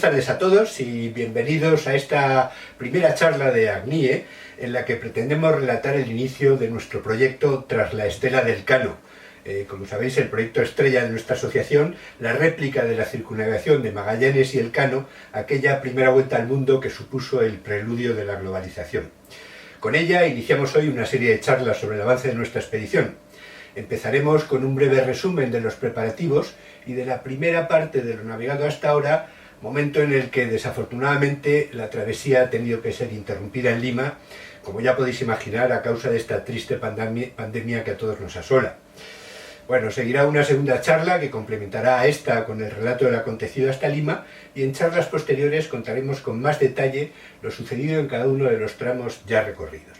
tardes a todos y bienvenidos a esta primera charla de ACNIE en la que pretendemos relatar el inicio de nuestro proyecto Tras la Estela del Cano. Como sabéis, el proyecto estrella de nuestra asociación, la réplica de la circunnavegación de Magallanes y Elcano, aquella primera vuelta al mundo que supuso el preludio de la globalización. Con ella iniciamos hoy una serie de charlas sobre el avance de nuestra expedición. Empezaremos con un breve resumen de los preparativos y de la primera parte de lo navegado hasta ahora, momento en el que desafortunadamente la travesía ha tenido que ser interrumpida en Lima, como ya podéis imaginar, a causa de esta triste pandemia que a todos nos asola. Bueno, seguirá una segunda charla que complementará a esta con el relato del acontecido hasta Lima, y en charlas posteriores contaremos con más detalle lo sucedido en cada uno de los tramos ya recorridos.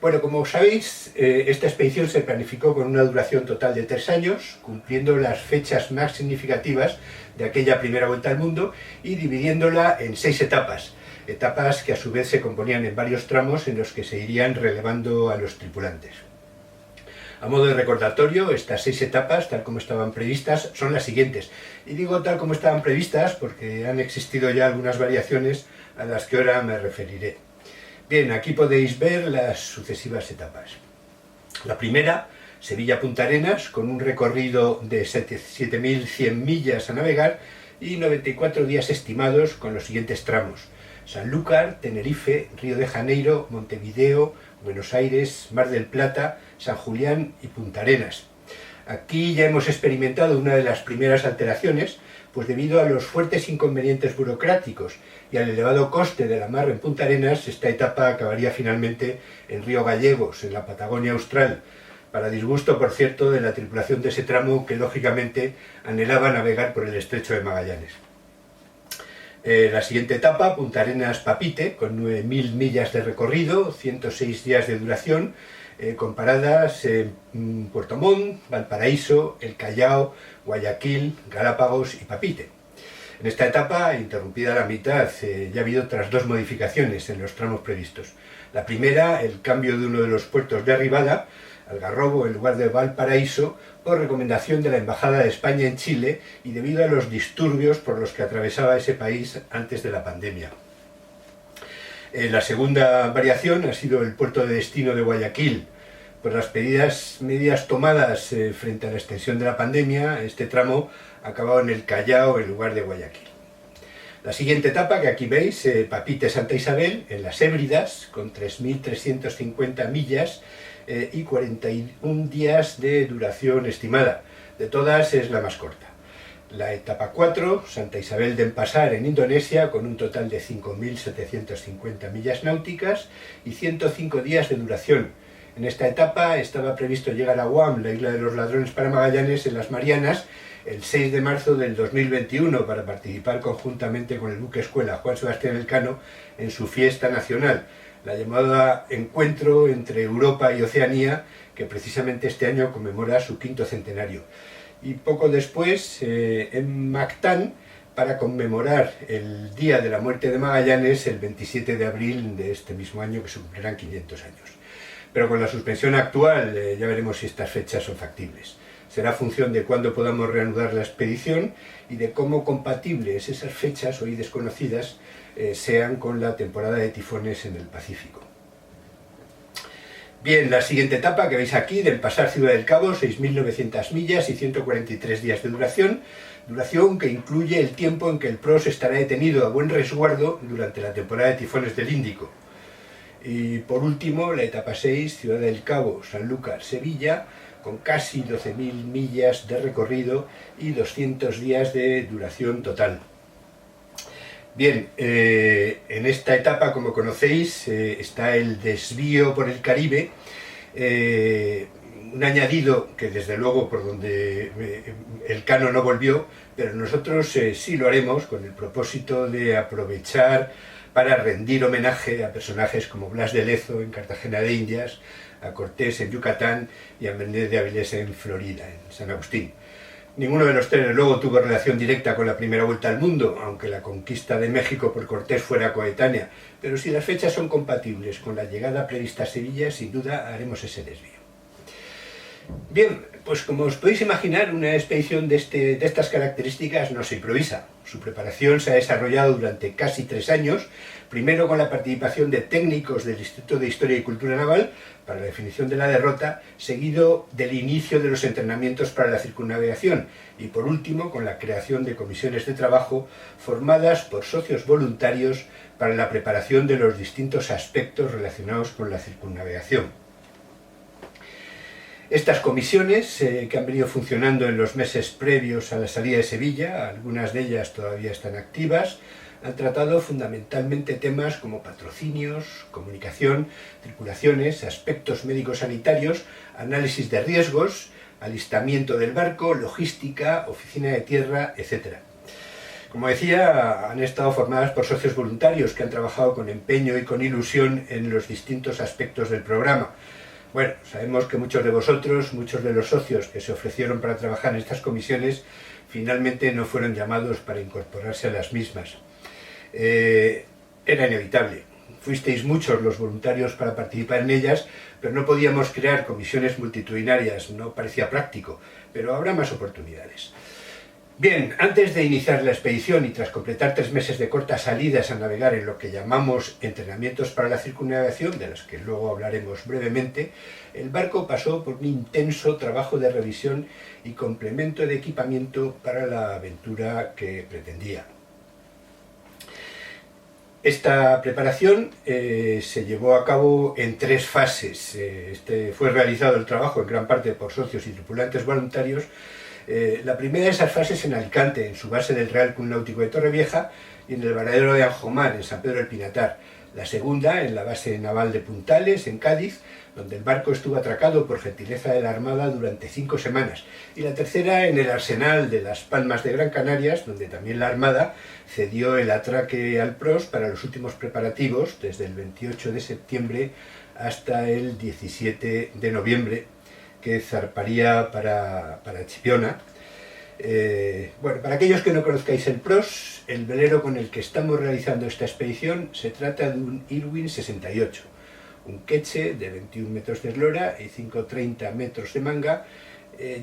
Bueno, como sabéis, esta expedición se planificó con una duración total de 3 años, cumpliendo las fechas más significativas de aquella primera vuelta al mundo y dividiéndola en 6 etapas, etapas que a su vez se componían en varios tramos en los que se irían relevando a los tripulantes. A modo de recordatorio, estas 6 etapas, tal como estaban previstas, son las siguientes. Y digo tal como estaban previstas porque han existido ya algunas variaciones a las que ahora me referiré. Bien, aquí podéis ver las sucesivas etapas. La primera, Sevilla-Punta Arenas, con un recorrido de 7.100 millas a navegar y 94 días estimados con los siguientes tramos: Sanlúcar, Tenerife, Río de Janeiro, Montevideo, Buenos Aires, Mar del Plata, San Julián y Punta Arenas. Aquí ya hemos experimentado una de las primeras alteraciones, pues debido a los fuertes inconvenientes burocráticos y al elevado coste del amarre en Punta Arenas, esta etapa acabaría finalmente en Río Gallegos, en la Patagonia Austral, para disgusto, por cierto, de la tripulación de ese tramo que lógicamente anhelaba navegar por el estrecho de Magallanes. La siguiente etapa, Punta Arenas-Papite, con 9.000 millas de recorrido, 106 días de duración, con paradas en Puerto Montt, Valparaíso, El Callao, Guayaquil, Galápagos y Papite. En esta etapa, interrumpida a la mitad, ya ha habido otras 2 modificaciones en los tramos previstos. La primera, el cambio de uno de los puertos de arribada, Algarrobo en lugar de Valparaíso, por recomendación de la Embajada de España en Chile y debido a los disturbios por los que atravesaba ese país antes de la pandemia. La segunda variación ha sido el puerto de destino de Guayaquil. Por las medidas tomadas frente a la extensión de la pandemia, este tramo ha acabado en El Callao en lugar de Guayaquil. La siguiente etapa, que aquí veis, Papite-Santa Isabel, en las Hébridas, con 3.350 millas y 41 días de duración estimada. De todas es la más corta. La etapa 4, Santa Isabel de Denpasar en Indonesia, con un total de 5.750 millas náuticas y 105 días de duración. En esta etapa estaba previsto llegar a Guam, la isla de los ladrones, para Magallanes, en las Marianas, el 6 de marzo del 2021, para participar conjuntamente con el buque escuela Juan Sebastián Elcano en su fiesta nacional, la llamada Encuentro entre Europa y Oceanía, que precisamente este año conmemora su 5º centenario. Y poco después en Mactán, para conmemorar el día de la muerte de Magallanes, el 27 de abril de este mismo año, que se cumplirán 500 años. Pero con la suspensión actual ya veremos si estas fechas son factibles. Será función de cuándo podamos reanudar la expedición y de cómo compatibles esas fechas hoy desconocidas sean con la temporada de tifones en el Pacífico. Bien, la siguiente etapa que veis aquí, del pasar Ciudad del Cabo, 6.900 millas y 143 días de duración que incluye el tiempo en que el PROS estará detenido a buen resguardo durante la temporada de tifones del Índico. Y por último, la etapa 6, Ciudad del Cabo, Sanlúcar, Sevilla, con casi 12.000 millas de recorrido y 200 días de duración total. Bien, en esta etapa, como conocéis, está el desvío por el Caribe, un añadido que desde luego por donde Elcano no volvió, pero nosotros sí lo haremos con el propósito de aprovechar para rendir homenaje a personajes como Blas de Lezo en Cartagena de Indias, a Cortés en Yucatán y a Menéndez de Avilés en Florida, en San Agustín. Ninguno de los tres luego tuvo relación directa con la primera vuelta al mundo, aunque la conquista de México por Cortés fuera coetánea, pero si las fechas son compatibles con la llegada prevista a Sevilla, sin duda haremos ese desvío. Bien, pues como os podéis imaginar, una expedición de estas características no se improvisa. Su preparación se ha desarrollado durante casi 3 años, primero con la participación de técnicos del Instituto de Historia y Cultura Naval para la definición de la derrota, seguido del inicio de los entrenamientos para la circunnavegación y por último con la creación de comisiones de trabajo formadas por socios voluntarios para la preparación de los distintos aspectos relacionados con la circunnavegación. Estas comisiones, que han venido funcionando en los meses previos a la salida de Sevilla, algunas de ellas todavía están activas, han tratado fundamentalmente temas como patrocinios, comunicación, tripulaciones, aspectos médico-sanitarios, análisis de riesgos, alistamiento del barco, logística, oficina de tierra, etc. Como decía, han estado formadas por socios voluntarios que han trabajado con empeño y con ilusión en los distintos aspectos del programa. Bueno, sabemos que muchos de vosotros, muchos de los socios que se ofrecieron para trabajar en estas comisiones, finalmente no fueron llamados para incorporarse a las mismas. Era inevitable. Fuisteis muchos los voluntarios para participar en ellas, pero no podíamos crear comisiones multitudinarias, no parecía práctico, pero habrá más oportunidades. Bien, antes de iniciar la expedición y tras completar 3 meses de cortas salidas a navegar en lo que llamamos entrenamientos para la circunnavegación, de los que luego hablaremos brevemente, el barco pasó por un intenso trabajo de revisión y complemento de equipamiento para la aventura que pretendía. Esta preparación se llevó a cabo en 3 fases. Fue realizado el trabajo en gran parte por socios y tripulantes voluntarios. La primera de esas fases en Alicante, en su base del Real Club Náutico de Torrevieja, y en el varadero de Anjomar, en San Pedro del Pinatar. La segunda en la base naval de Puntales, en Cádiz, donde el barco estuvo atracado por gentileza de la Armada durante 5 semanas. Y la tercera en el arsenal de Las Palmas de Gran Canarias, donde también la Armada cedió el atraque al PROS para los últimos preparativos, desde el 28 de septiembre hasta el 17 de noviembre, que zarparía para Chipiona. Bueno, para aquellos que no conozcáis el PROS, el velero con el que estamos realizando esta expedición se trata de un Irwin 68, un queche de 21 metros de eslora y 5,30 metros de manga,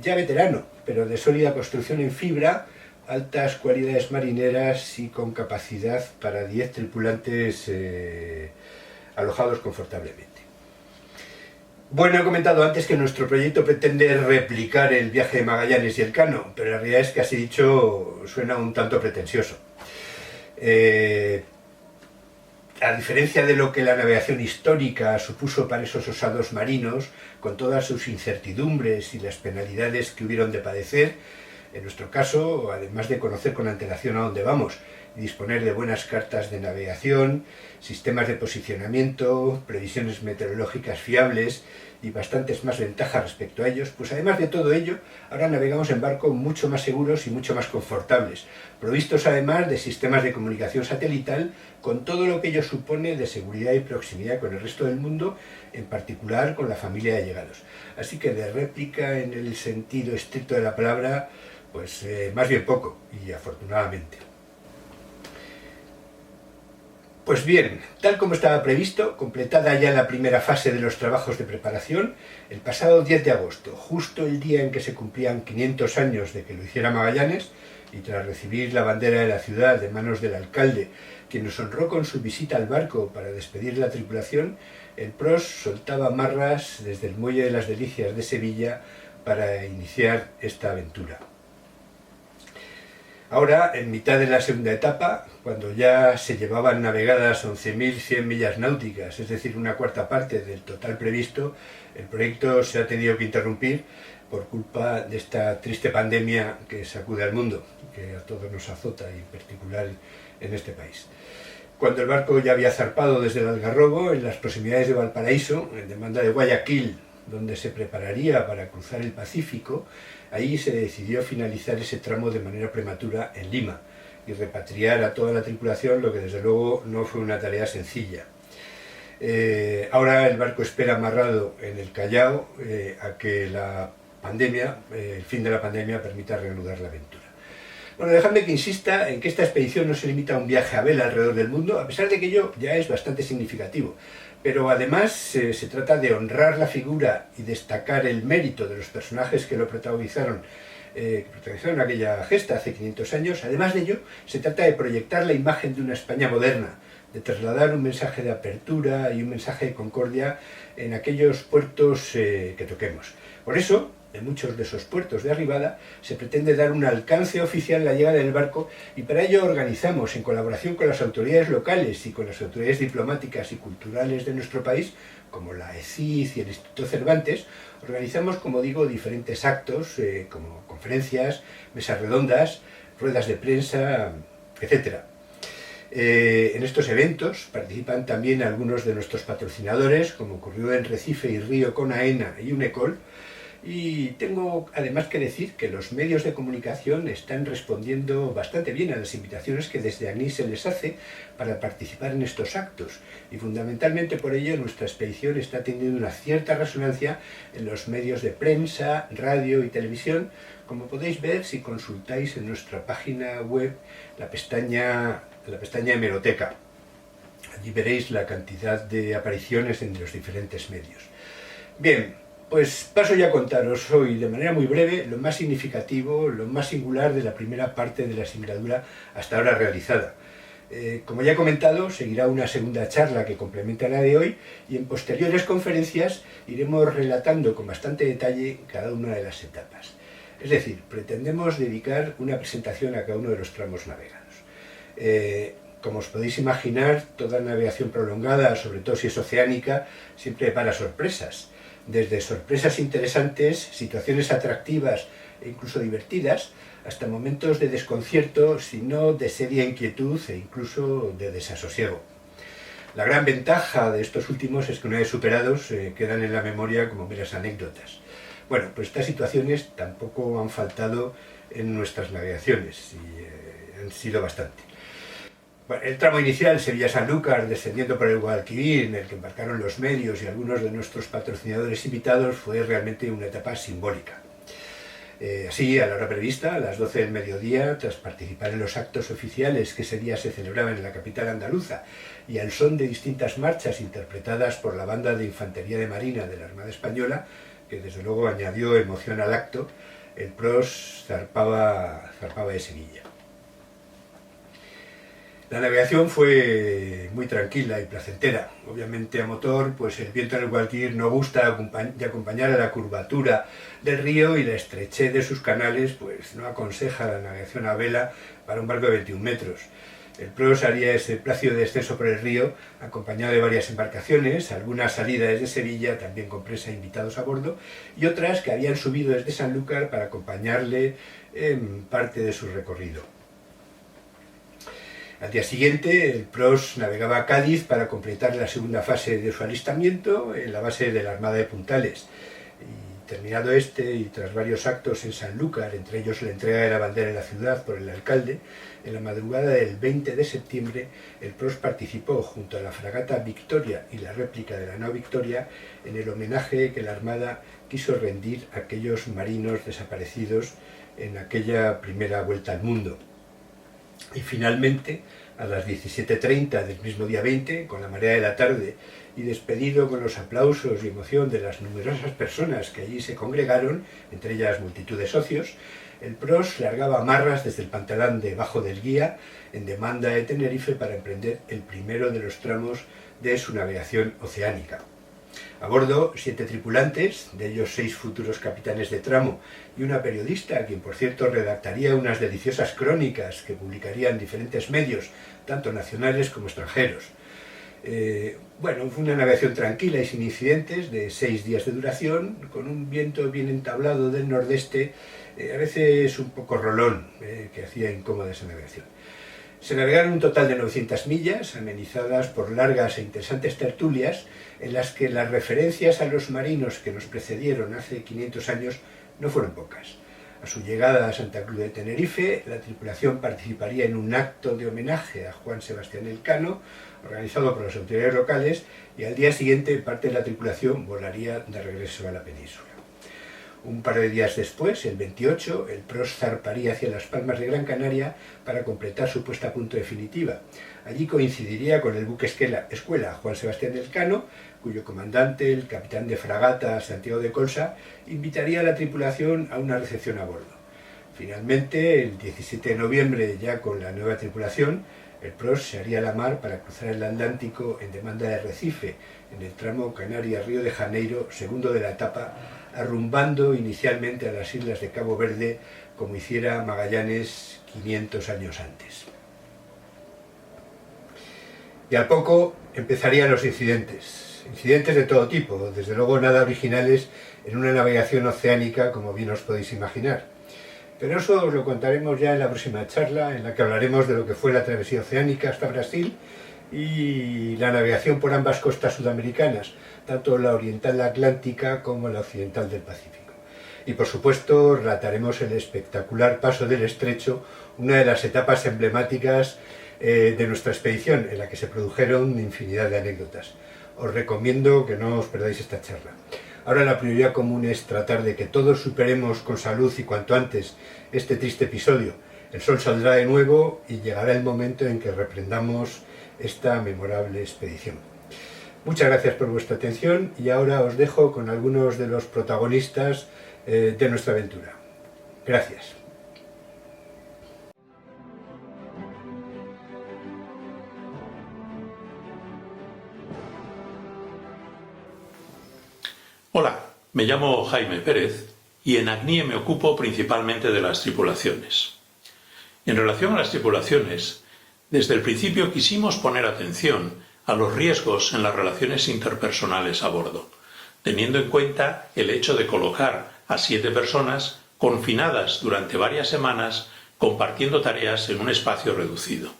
ya veterano, pero de sólida construcción en fibra, altas cualidades marineras y con capacidad para 10 tripulantes alojados confortablemente. Bueno, he comentado antes que nuestro proyecto pretende replicar el viaje de Magallanes y Elcano, pero la realidad es que así dicho suena un tanto pretencioso. A diferencia de lo que la navegación histórica supuso para esos osados marinos, con todas sus incertidumbres y las penalidades que hubieron de padecer, en nuestro caso, además de conocer con antelación a dónde vamos y disponer de buenas cartas de navegación, sistemas de posicionamiento, previsiones meteorológicas fiables y bastantes más ventajas respecto a ellos, pues además de todo ello, ahora navegamos en barcos mucho más seguros y mucho más confortables, provistos además de sistemas de comunicación satelital, con todo lo que ello supone de seguridad y proximidad con el resto del mundo, en particular con la familia de allegados. Así que de réplica en el sentido estricto de la palabra, pues más bien poco, y afortunadamente. Pues bien, tal como estaba previsto, completada ya la primera fase de los trabajos de preparación, el pasado 10 de agosto, justo el día en que se cumplían 500 años de que lo hiciera Magallanes, y tras recibir la bandera de la ciudad de manos del alcalde, quien nos honró con su visita al barco para despedir la tripulación, el PROS soltaba amarras desde el Muelle de las Delicias de Sevilla para iniciar esta aventura. Ahora, en mitad de la segunda etapa, cuando ya se llevaban navegadas 11.100 millas náuticas, es decir, una cuarta parte del total previsto, el proyecto se ha tenido que interrumpir por culpa de esta triste pandemia que sacude al mundo, que a todos nos azota, y en particular en este país. Cuando el barco ya había zarpado desde el Algarrobo, en las proximidades de Valparaíso, en demanda de Guayaquil, donde se prepararía para cruzar el Pacífico, ahí se decidió finalizar ese tramo de manera prematura en Lima y repatriar a toda la tripulación, lo que desde luego no fue una tarea sencilla. Ahora el barco espera amarrado en el Callao a que el fin de la pandemia permita reanudar la aventura. Bueno, dejadme que insista en que esta expedición no se limita a un viaje a vela alrededor del mundo, a pesar de que ello ya es bastante significativo. Pero además se trata de honrar la figura y destacar el mérito de los personajes que lo protagonizaron aquella gesta hace 500 años. Además de ello, se trata de proyectar la imagen de una España moderna, de trasladar un mensaje de apertura y un mensaje de concordia en aquellos puertos que toquemos. Por eso, en muchos de esos puertos de arribada se pretende dar un alcance oficial a la llegada del barco, y para ello organizamos, en colaboración con las autoridades locales y con las autoridades diplomáticas y culturales de nuestro país, como la ECID y el Instituto Cervantes, organizamos, como digo, diferentes actos, como conferencias, mesas redondas, ruedas de prensa, etc. En estos eventos participan también algunos de nuestros patrocinadores, como ocurrió en Recife y Río con AENA y UNECOL. Y tengo además que decir que los medios de comunicación están respondiendo bastante bien a las invitaciones que desde ACNIS se les hace para participar en estos actos, y fundamentalmente por ello nuestra expedición está teniendo una cierta resonancia en los medios de prensa, radio y televisión, como podéis ver si consultáis en nuestra página web la pestaña Hemeroteca. Allí veréis la cantidad de apariciones en los diferentes medios. Bien, pues paso ya a contaros hoy de manera muy breve lo más significativo, lo más singular de la primera parte de la singladura hasta ahora realizada. Como ya he comentado, seguirá una segunda charla que complementa la de hoy, y en posteriores conferencias iremos relatando con bastante detalle cada una de las etapas. Es decir, pretendemos dedicar una presentación a cada uno de los tramos navegados. Como os podéis imaginar, toda navegación prolongada, sobre todo si es oceánica, siempre depara sorpresas. Desde sorpresas interesantes, situaciones atractivas e incluso divertidas, hasta momentos de desconcierto, sino de seria inquietud e incluso de desasosiego. La gran ventaja de estos últimos es que una vez superados quedan en la memoria como meras anécdotas. Bueno, pues estas situaciones tampoco han faltado en nuestras navegaciones y han sido bastante. Bueno, el tramo inicial, Sevilla-Sanlúcar, descendiendo por el Guadalquivir, en el que embarcaron los medios y algunos de nuestros patrocinadores invitados, fue realmente una etapa simbólica. Así, a la hora prevista, a las 12 del mediodía, tras participar en los actos oficiales que ese día se celebraban en la capital andaluza, y al son de distintas marchas interpretadas por la banda de Infantería de Marina de la Armada Española, que desde luego añadió emoción al acto, el PROS zarpaba de Sevilla. La navegación fue muy tranquila y placentera. Obviamente a motor, pues el viento en el Guadalquivir no gusta de acompañar a la curvatura del río, y la estrechez de sus canales pues no aconseja la navegación a vela para un barco de 21 metros. El PROS haría ese plácido descenso por el río acompañado de varias embarcaciones, algunas salidas desde Sevilla, también con prensa e invitados a bordo, y otras que habían subido desde Sanlúcar para acompañarle en parte de su recorrido. Al día siguiente, el PROS navegaba a Cádiz para completar la segunda fase de su alistamiento en la base de la Armada de Puntales. Y terminado este, y tras varios actos en Sanlúcar, entre ellos la entrega de la bandera de la ciudad por el alcalde, en la madrugada del 20 de septiembre, el PROS participó junto a la fragata Victoria y la réplica de la nao Victoria en el homenaje que la Armada quiso rendir a aquellos marinos desaparecidos en aquella primera vuelta al mundo. Y finalmente, a las 17:30 del mismo día 20, con la marea de la tarde, y despedido con los aplausos y emoción de las numerosas personas que allí se congregaron, entre ellas multitud de socios, el PROS largaba amarras desde el pantalán debajo del guía en demanda de Tenerife para emprender el primero de los tramos de su navegación oceánica. A bordo, 7 tripulantes, de ellos 6 futuros capitanes de tramo y una periodista, quien por cierto redactaría unas deliciosas crónicas que publicaría en diferentes medios, tanto nacionales como extranjeros. Bueno, fue una navegación tranquila y sin incidentes, de 6 días de duración, con un viento bien entablado del nordeste, a veces un poco rolón, que hacía incómoda esa navegación. Se navegaron un total de 900 millas, amenizadas por largas e interesantes tertulias, en las que las referencias a los marinos que nos precedieron hace 500 años no fueron pocas. A su llegada a Santa Cruz de Tenerife, la tripulación participaría en un acto de homenaje a Juan Sebastián Elcano, organizado por las autoridades locales, y al día siguiente parte de la tripulación volaría de regreso a la península. Un par de días después, el 28, el PROS zarparía hacia Las Palmas de Gran Canaria para completar su puesta a punto definitiva. Allí coincidiría con el buque escuela Juan Sebastián Elcano, cuyo comandante, el capitán de fragata Santiago de Colsa, invitaría a la tripulación a una recepción a bordo. Finalmente, el 17 de noviembre, ya con la nueva tripulación, el PROS se haría a la mar para cruzar el Atlántico en demanda de Recife, en el tramo Canarias-Río de Janeiro, segundo de la etapa, arrumbando inicialmente a las islas de Cabo Verde, como hiciera Magallanes 500 años antes. Y al poco empezarían los incidentes de todo tipo, desde luego nada originales en una navegación oceánica, como bien os podéis imaginar. Pero eso os lo contaremos ya en la próxima charla, en la que hablaremos de lo que fue la travesía oceánica hasta Brasil y la navegación por ambas costas sudamericanas, tanto la oriental atlántica como la occidental del Pacífico. Y por supuesto relataremos el espectacular paso del Estrecho, una de las etapas emblemáticas de nuestra expedición, en la que se produjeron infinidad de anécdotas. Os recomiendo que no os perdáis esta charla. Ahora la prioridad común es tratar de que todos superemos con salud y cuanto antes este triste episodio. El sol saldrá de nuevo y llegará el momento en que reprendamos esta memorable expedición. Muchas gracias por vuestra atención y ahora os dejo con algunos de los protagonistas de nuestra aventura. Gracias. Hola, me llamo Jaime Pérez y en ACNIE me ocupo principalmente de las tripulaciones. En relación a las tripulaciones, desde el principio quisimos poner atención a los riesgos en las relaciones interpersonales a bordo, teniendo en cuenta el hecho de colocar a 7 personas confinadas durante varias semanas compartiendo tareas en un espacio reducido.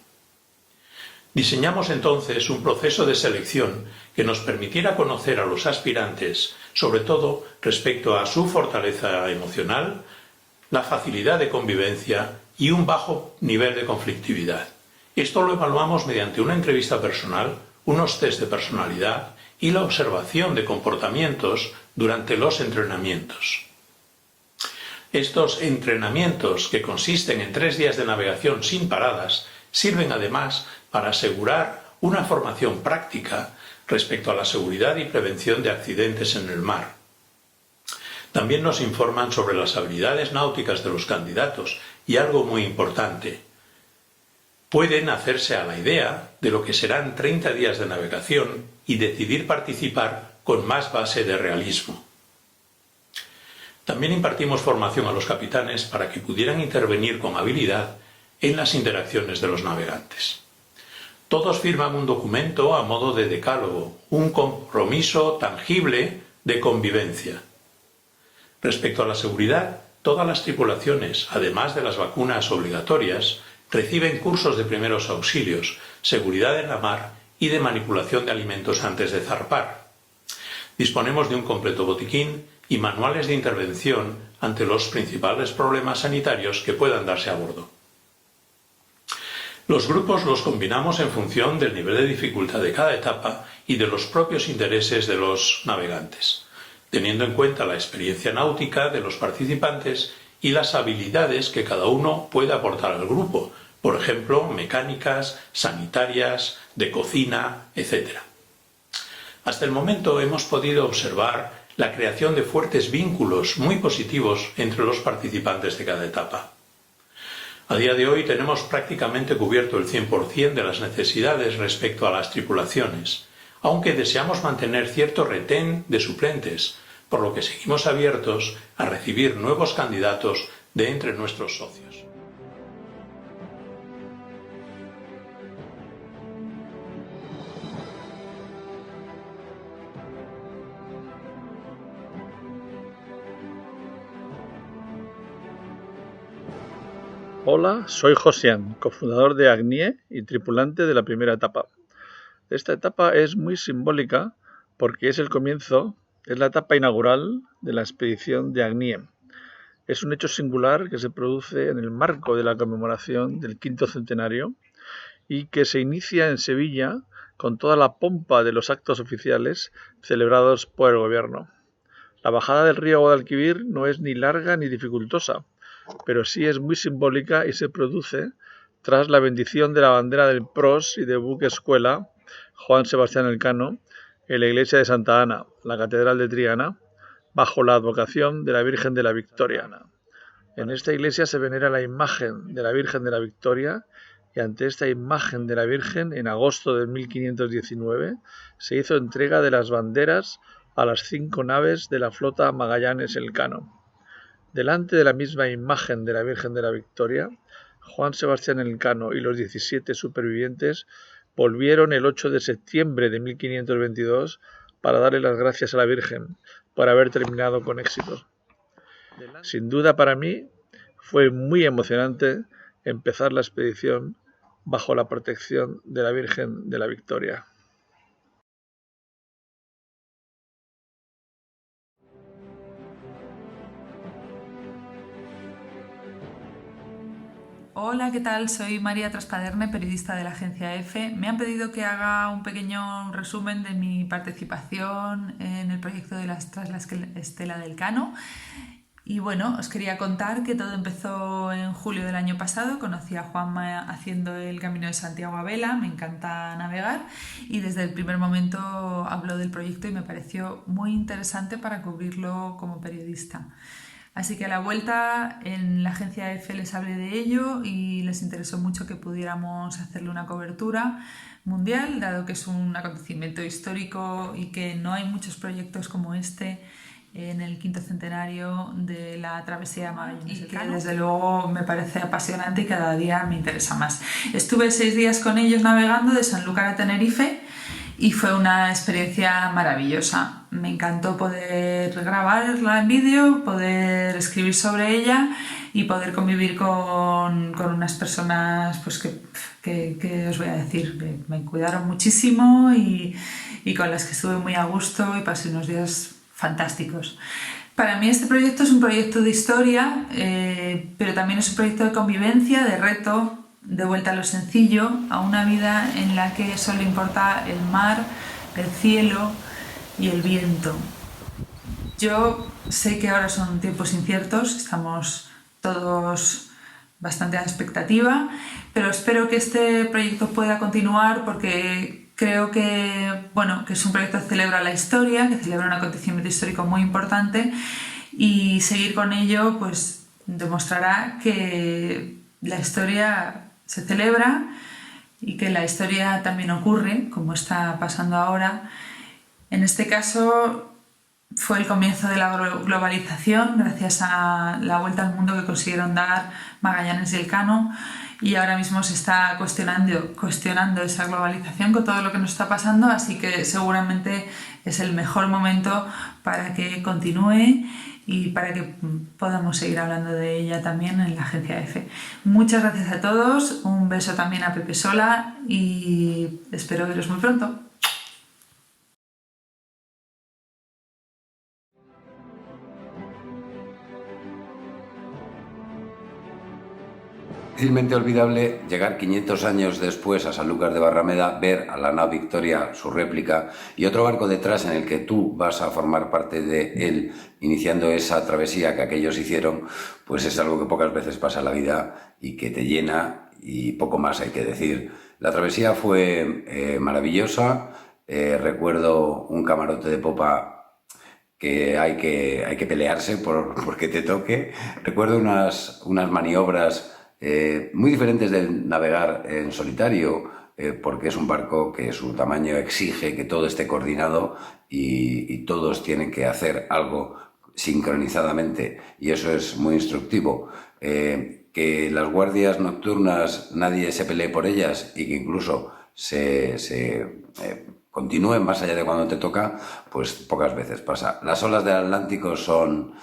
Diseñamos entonces un proceso de selección que nos permitiera conocer a los aspirantes, sobre todo respecto a su fortaleza emocional, la facilidad de convivencia y un bajo nivel de conflictividad. Esto lo evaluamos mediante una entrevista personal, unos test de personalidad y la observación de comportamientos durante los entrenamientos. Estos entrenamientos, que consisten en 3 días de navegación sin paradas, sirven además para asegurar una formación práctica respecto a la seguridad y prevención de accidentes en el mar. También nos informan sobre las habilidades náuticas de los candidatos y algo muy importante. Pueden hacerse a la idea de lo que serán 30 días de navegación y decidir participar con más base de realismo. También impartimos formación a los capitanes para que pudieran intervenir con habilidad en las interacciones de los navegantes. Todos firman un documento a modo de decálogo, un compromiso tangible de convivencia. Respecto a la seguridad, todas las tripulaciones, además de las vacunas obligatorias, reciben cursos de primeros auxilios, seguridad en la mar y de manipulación de alimentos antes de zarpar. Disponemos de un completo botiquín y manuales de intervención ante los principales problemas sanitarios que puedan darse a bordo. Los grupos los combinamos en función del nivel de dificultad de cada etapa y de los propios intereses de los navegantes, teniendo en cuenta la experiencia náutica de los participantes y las habilidades que cada uno puede aportar al grupo, por ejemplo, mecánicas, sanitarias, de cocina, etc. Hasta el momento hemos podido observar la creación de fuertes vínculos muy positivos entre los participantes de cada etapa. A día de hoy tenemos prácticamente cubierto el 100% de las necesidades respecto a las tripulaciones, aunque deseamos mantener cierto retén de suplentes, por lo que seguimos abiertos a recibir nuevos candidatos de entre nuestros socios. Hola, soy Josian, cofundador de ACNIE y tripulante de la primera etapa. Esta etapa es muy simbólica porque es el comienzo, es la etapa inaugural de la expedición de ACNIE. Es un hecho singular que se produce en el marco de la conmemoración del 5º centenario y que se inicia en Sevilla con toda la pompa de los actos oficiales celebrados por el gobierno. La bajada del río Guadalquivir no es ni larga ni dificultosa, pero sí es muy simbólica y se produce tras la bendición de la bandera del PROS y de buque escuela Juan Sebastián Elcano en la iglesia de Santa Ana, la catedral de Triana, bajo la advocación de la Virgen de la Victoria. En esta iglesia se venera la imagen de la Virgen de la Victoria y ante esta imagen de la Virgen, en agosto de 1519, se hizo entrega de las banderas a las 5 naves de la flota Magallanes Elcano. Delante de la misma imagen de la Virgen de la Victoria, Juan Sebastián Elcano y los 17 supervivientes volvieron el 8 de septiembre de 1522 para darle las gracias a la Virgen por haber terminado con éxito. Sin duda para mí fue muy emocionante empezar la expedición bajo la protección de la Virgen de la Victoria. Hola, ¿qué tal? Soy María Traspaderne, periodista de la agencia EFE. Me han pedido que haga un pequeño resumen de mi participación en el proyecto de tras la estela del Cano. Y bueno, os quería contar que todo empezó en julio del año pasado. Conocí a Juanma haciendo el Camino de Santiago a vela, me encanta navegar y desde el primer momento habló del proyecto y me pareció muy interesante para cubrirlo como periodista. Así que a la vuelta en la agencia EFE les hablé de ello y les interesó mucho que pudiéramos hacerle una cobertura mundial, dado que es un acontecimiento histórico y que no hay muchos proyectos como este en el 5º centenario de la travesía Magallanes del Cano. Desde luego me parece apasionante y cada día me interesa más. Estuve 6 días con ellos navegando de Sanlúcar a Tenerife y fue una experiencia maravillosa. Me encantó poder grabarla en vídeo, poder escribir sobre ella y poder convivir con unas personas pues que os voy a decir, que me cuidaron muchísimo y con las que estuve muy a gusto y pasé unos días fantásticos. Para mí este proyecto es un proyecto de historia, pero también es un proyecto de convivencia, de reto, de vuelta a lo sencillo, a una vida en la que solo importa el mar, el cielo y el viento. Yo sé que ahora son tiempos inciertos, estamos todos bastante a la expectativa, pero espero que este proyecto pueda continuar porque creo que es un proyecto que celebra la historia, que celebra un acontecimiento histórico muy importante y seguir con ello pues demostrará que la historia se celebra y que la historia también ocurre, como está pasando ahora. En este caso fue el comienzo de la globalización gracias a la vuelta al mundo que consiguieron dar Magallanes y Elcano y ahora mismo se está cuestionando esa globalización con todo lo que nos está pasando, así que seguramente es el mejor momento para que continúe y para que podamos seguir hablando de ella también en la agencia EFE. Muchas gracias a todos, un beso también a Pepe Sola y espero veros muy pronto. Difícilmente olvidable llegar 500 años después a Sanlúcar de Barrameda, ver a la nao Victoria, su réplica, y otro barco detrás en el que tú vas a formar parte de él, iniciando esa travesía que aquellos hicieron, pues es algo que pocas veces pasa en la vida y que te llena y poco más hay que decir. La travesía fue maravillosa, recuerdo un camarote de popa que hay que pelearse porque te toque. Recuerdo unas maniobras muy diferentes de navegar en solitario, porque es un barco que su tamaño exige que todo esté coordinado y todos tienen que hacer algo sincronizadamente y eso es muy instructivo. Que las guardias nocturnas nadie se pelee por ellas y que incluso continúen más allá de cuando te toca, pues pocas veces pasa. Las olas del Atlántico son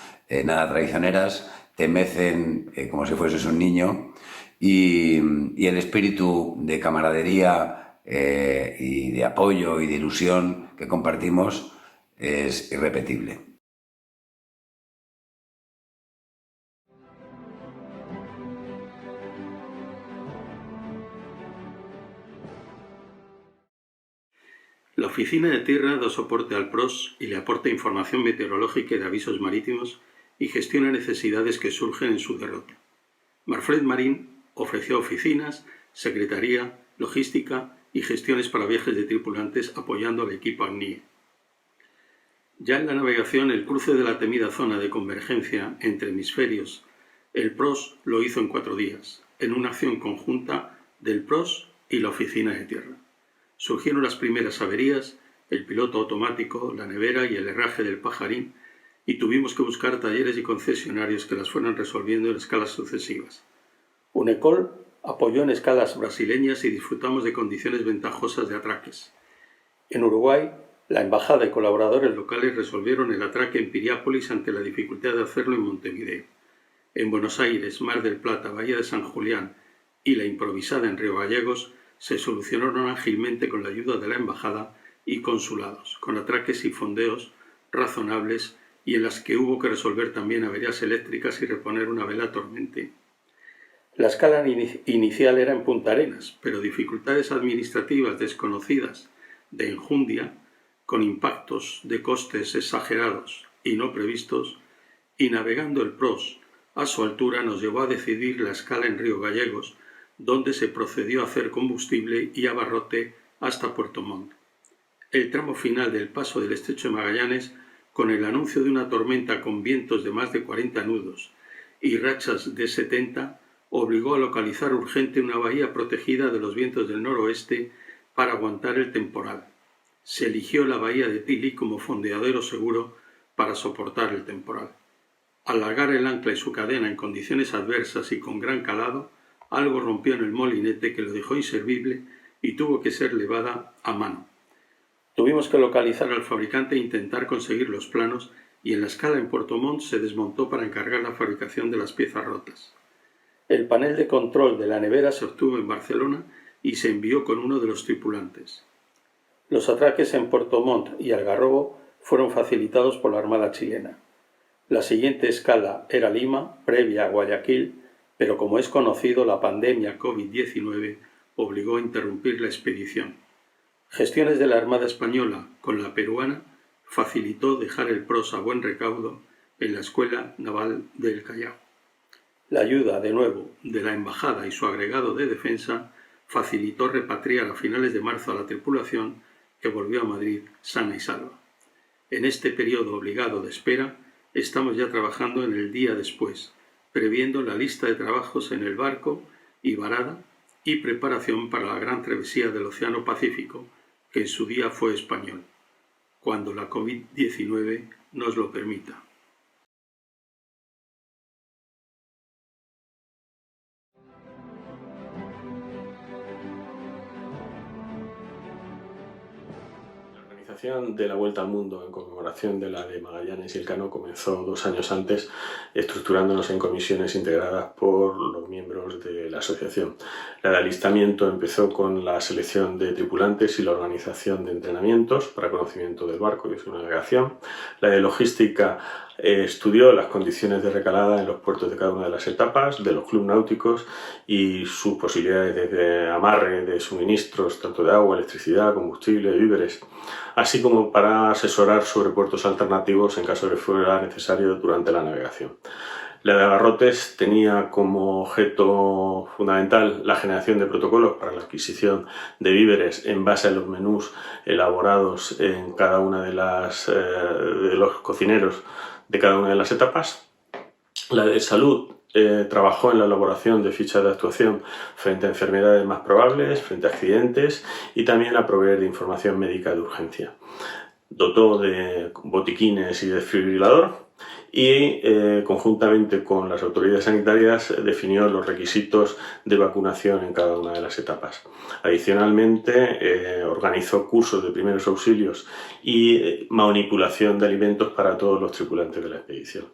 nada traicioneras, te mecen como si fueses un niño y el espíritu de camaradería y de apoyo y de ilusión que compartimos es irrepetible. La Oficina de Tierra da soporte al PROS y le aporta información meteorológica y de avisos marítimos y gestiona necesidades que surgen en su derrota. Marfret Marín ofreció oficinas, secretaría, logística y gestiones para viajes de tripulantes apoyando al equipo AGNIE. Ya en la navegación, el cruce de la temida zona de convergencia entre hemisferios, el PROS lo hizo en 4 días, en una acción conjunta del PROS y la Oficina de Tierra. Surgieron las primeras averías, el piloto automático, la nevera y el herraje del pajarín, y tuvimos que buscar talleres y concesionarios que las fueran resolviendo en escalas sucesivas. Unecol apoyó en escalas brasileñas y disfrutamos de condiciones ventajosas de atraques. En Uruguay, la embajada y colaboradores locales resolvieron el atraque en Piriápolis ante la dificultad de hacerlo en Montevideo. En Buenos Aires, Mar del Plata, Bahía de San Julián y la improvisada en Río Gallegos se solucionaron ágilmente con la ayuda de la embajada y consulados, con atraques y fondeos razonables y en las que hubo que resolver también averías eléctricas y reponer una vela tormentina. La escala inicial era en Punta Arenas, pero dificultades administrativas desconocidas de enjundia, con impactos de costes exagerados y no previstos, y navegando el PROS a su altura nos llevó a decidir la escala en Río Gallegos, donde se procedió a hacer combustible y abarrote hasta Puerto Montt. El tramo final del paso del Estrecho de Magallanes, con el anuncio de una tormenta con vientos de más de 40 nudos y rachas de 70, obligó a localizar urgente una bahía protegida de los vientos del noroeste para aguantar el temporal. Se eligió la bahía de Tili como fondeadero seguro para soportar el temporal. Al largar el ancla y su cadena en condiciones adversas y con gran calado, algo rompió en el molinete que lo dejó inservible y tuvo que ser levada a mano. Tuvimos que localizar al fabricante e intentar conseguir los planos y en la escala en Puerto Montt se desmontó para encargar la fabricación de las piezas rotas. El panel de control de la nevera se obtuvo en Barcelona y se envió con uno de los tripulantes. Los atraques en Puerto Montt y Algarrobo fueron facilitados por la Armada chilena. La siguiente escala era Lima, previa a Guayaquil, pero como es conocido, la pandemia COVID-19 obligó a interrumpir la expedición. Gestiones de la Armada española con la peruana facilitó dejar el PROS a buen recaudo en la Escuela Naval del Callao. La ayuda, de nuevo, de la Embajada y su agregado de defensa facilitó repatriar a finales de marzo a la tripulación que volvió a Madrid sana y salva. En este periodo obligado de espera, estamos ya trabajando en el día después, previendo la lista de trabajos en el barco y varada y preparación para la gran travesía del Océano Pacífico, que en su día fue español, cuando la COVID-19 nos lo permita. La organización de la Vuelta al Mundo en conmemoración de la de Magallanes y Elcano comenzó 2 años antes, estructurándonos en comisiones integradas por los miembros de la asociación. La de alistamiento empezó con la selección de tripulantes y la organización de entrenamientos para conocimiento del barco y de su navegación. La de logística estudió las condiciones de recalada en los puertos de cada una de las etapas, de los clubes náuticos y sus posibilidades de amarre de suministros, tanto de agua, electricidad, combustible, víveres, así como para asesorar sobre puertos alternativos en caso de que fuera necesario durante la navegación. La de abarrotes tenía como objeto fundamental la generación de protocolos para la adquisición de víveres en base a los menús elaborados en cada una de los cocineros de cada una de las etapas. La de salud trabajó en la elaboración de fichas de actuación frente a enfermedades más probables, frente a accidentes y también a proveer de información médica de urgencia. Dotó de botiquines y desfibrilador y conjuntamente con las autoridades sanitarias definió los requisitos de vacunación en cada una de las etapas. Adicionalmente organizó cursos de primeros auxilios y manipulación de alimentos para todos los tripulantes de la expedición.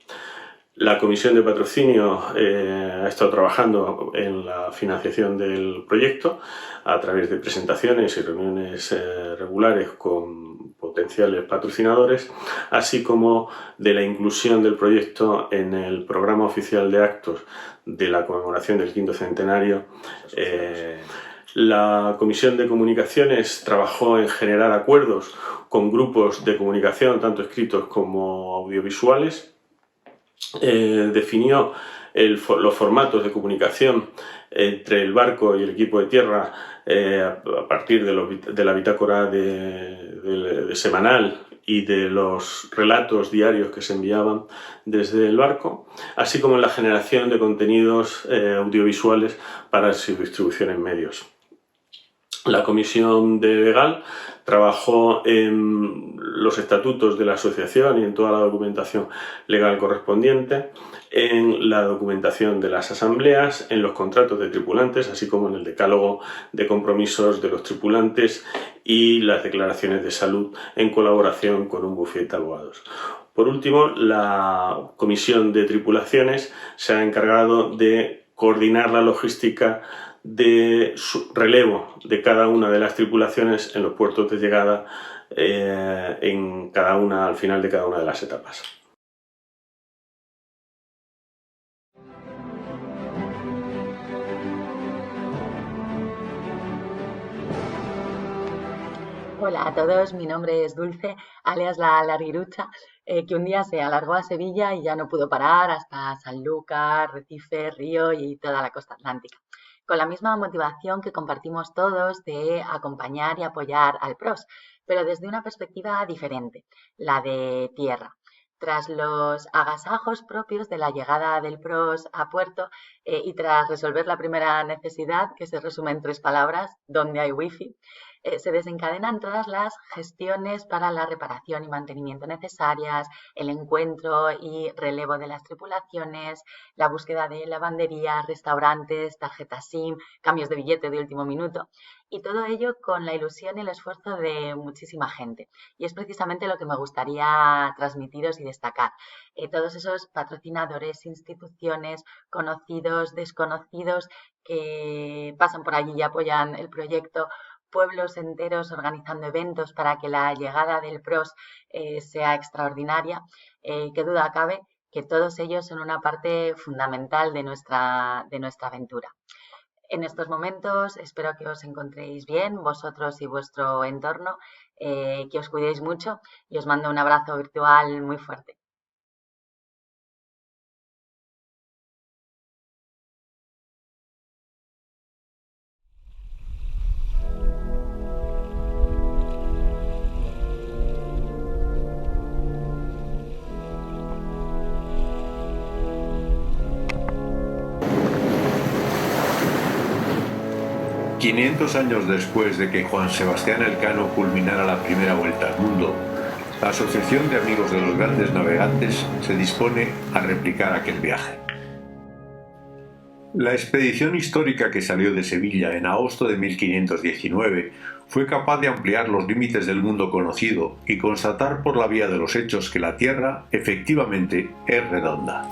La comisión de patrocinio ha estado trabajando en la financiación del proyecto a través de presentaciones y reuniones regulares con potenciales patrocinadores, así como de la inclusión del proyecto en el programa oficial de actos de la conmemoración del 5º centenario. La Comisión de Comunicaciones trabajó en generar acuerdos con grupos de comunicación, tanto escritos como audiovisuales. Definió los formatos de comunicación entre el barco y el equipo de tierra a partir de la bitácora de semanal y de los relatos diarios que se enviaban desde el barco, así como en la generación de contenidos audiovisuales para su distribución en medios. La Comisión de Legal trabajó en los estatutos de la asociación y en toda la documentación legal correspondiente, en la documentación de las asambleas, en los contratos de tripulantes, así como en el decálogo de compromisos de los tripulantes y las declaraciones de salud en colaboración con un bufete de abogados. Por último, la Comisión de Tripulaciones se ha encargado de coordinar la logística de relevo de cada una de las tripulaciones en los puertos de llegada al final de cada una de las etapas. Hola a todos, mi nombre es Dulce, alias la Larguirucha, que un día se alargó a Sevilla y ya no pudo parar hasta Sanlúcar, Recife, Río y toda la costa atlántica, con la misma motivación que compartimos todos de acompañar y apoyar al PROS, pero desde una perspectiva diferente, la de tierra. Tras los agasajos propios de la llegada del PROS a puerto y tras resolver la primera necesidad, que se resume en 3 palabras, ¿dónde hay wifi?, se desencadenan todas las gestiones para la reparación y mantenimiento necesarias, el encuentro y relevo de las tripulaciones, la búsqueda de lavanderías, restaurantes, tarjetas SIM, cambios de billete de último minuto, y todo ello con la ilusión y el esfuerzo de muchísima gente. Y es precisamente lo que me gustaría transmitiros y destacar. Todos esos patrocinadores, instituciones, conocidos, desconocidos, que pasan por allí y apoyan el proyecto, pueblos enteros organizando eventos para que la llegada del PROS sea extraordinaria, qué duda cabe que todos ellos son una parte fundamental de nuestra aventura. En estos momentos espero que os encontréis bien, vosotros y vuestro entorno, que os cuidéis mucho y os mando un abrazo virtual muy fuerte. ...500 años después de que Juan Sebastián Elcano culminara la primera vuelta al mundo, la Asociación de Amigos de los Grandes Navegantes se dispone a replicar aquel viaje. La expedición histórica que salió de Sevilla en agosto de 1519 fue capaz de ampliar los límites del mundo conocido y constatar por la vía de los hechos que la Tierra efectivamente es redonda.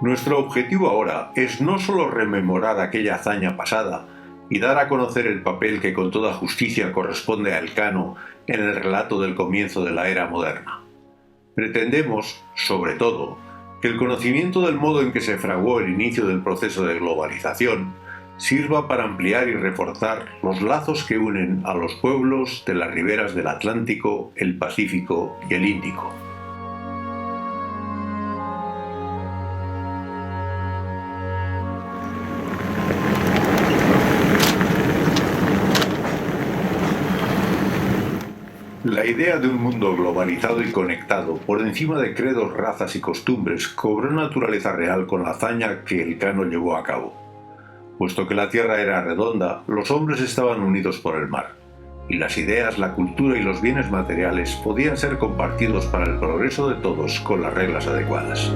Nuestro objetivo ahora es no solo rememorar aquella hazaña pasada y dar a conocer el papel que con toda justicia corresponde a Elcano en el relato del comienzo de la era moderna. Pretendemos, sobre todo, que el conocimiento del modo en que se fraguó el inicio del proceso de globalización sirva para ampliar y reforzar los lazos que unen a los pueblos de las riberas del Atlántico, el Pacífico y el Índico. La idea de un mundo globalizado y conectado, por encima de credos, razas y costumbres, cobró naturaleza real con la hazaña que Elcano llevó a cabo. Puesto que la Tierra era redonda, los hombres estaban unidos por el mar, y las ideas, la cultura y los bienes materiales podían ser compartidos para el progreso de todos con las reglas adecuadas.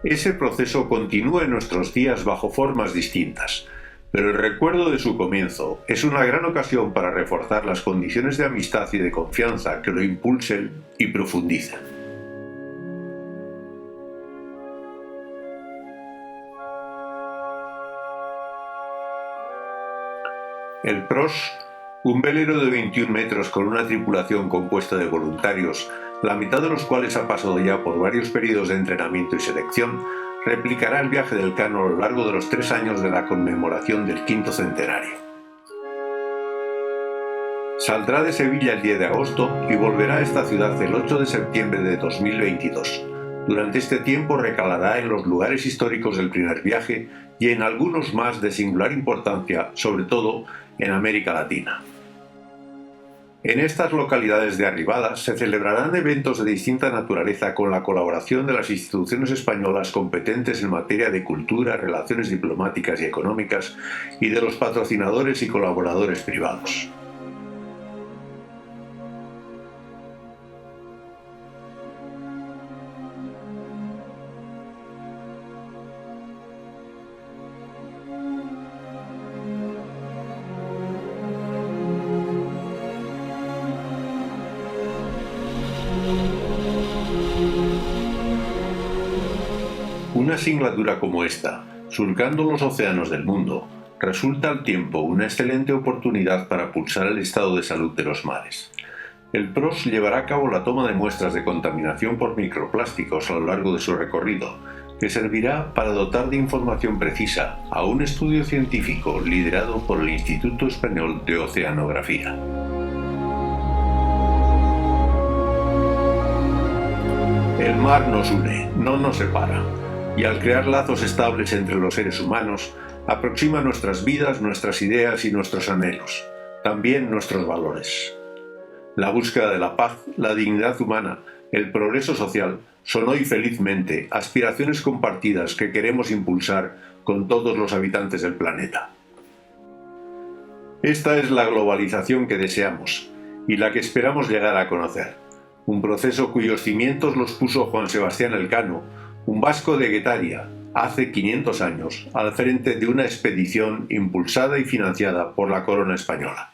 Ese proceso continúa en nuestros días bajo formas distintas, pero el recuerdo de su comienzo es una gran ocasión para reforzar las condiciones de amistad y de confianza que lo impulsen y profundicen. El PROS, un velero de 21 metros con una tripulación compuesta de voluntarios, la mitad de los cuales ha pasado ya por varios periodos de entrenamiento y selección, replicará el viaje del Cano a lo largo de los 3 años de la conmemoración del 5º centenario. Saldrá de Sevilla el 10 de agosto y volverá a esta ciudad el 8 de septiembre de 2022. Durante este tiempo recalará en los lugares históricos del primer viaje y en algunos más de singular importancia, sobre todo en América Latina. En estas localidades de arribada se celebrarán eventos de distinta naturaleza con la colaboración de las instituciones españolas competentes en materia de cultura, relaciones diplomáticas y económicas y de los patrocinadores y colaboradores privados. Una singladura como esta, surcando los océanos del mundo, resulta al tiempo una excelente oportunidad para pulsar el estado de salud de los mares. El PROS llevará a cabo la toma de muestras de contaminación por microplásticos a lo largo de su recorrido, que servirá para dotar de información precisa a un estudio científico liderado por el Instituto Español de Oceanografía. El mar nos une, no nos separa. Y al crear lazos estables entre los seres humanos, aproxima nuestras vidas, nuestras ideas y nuestros anhelos, también nuestros valores. La búsqueda de la paz, la dignidad humana, el progreso social son hoy felizmente aspiraciones compartidas que queremos impulsar con todos los habitantes del planeta. Esta es la globalización que deseamos y la que esperamos llegar a conocer, un proceso cuyos cimientos los puso Juan Sebastián Elcano, un vasco de Guetaria, hace 500 años, al frente de una expedición impulsada y financiada por la corona española.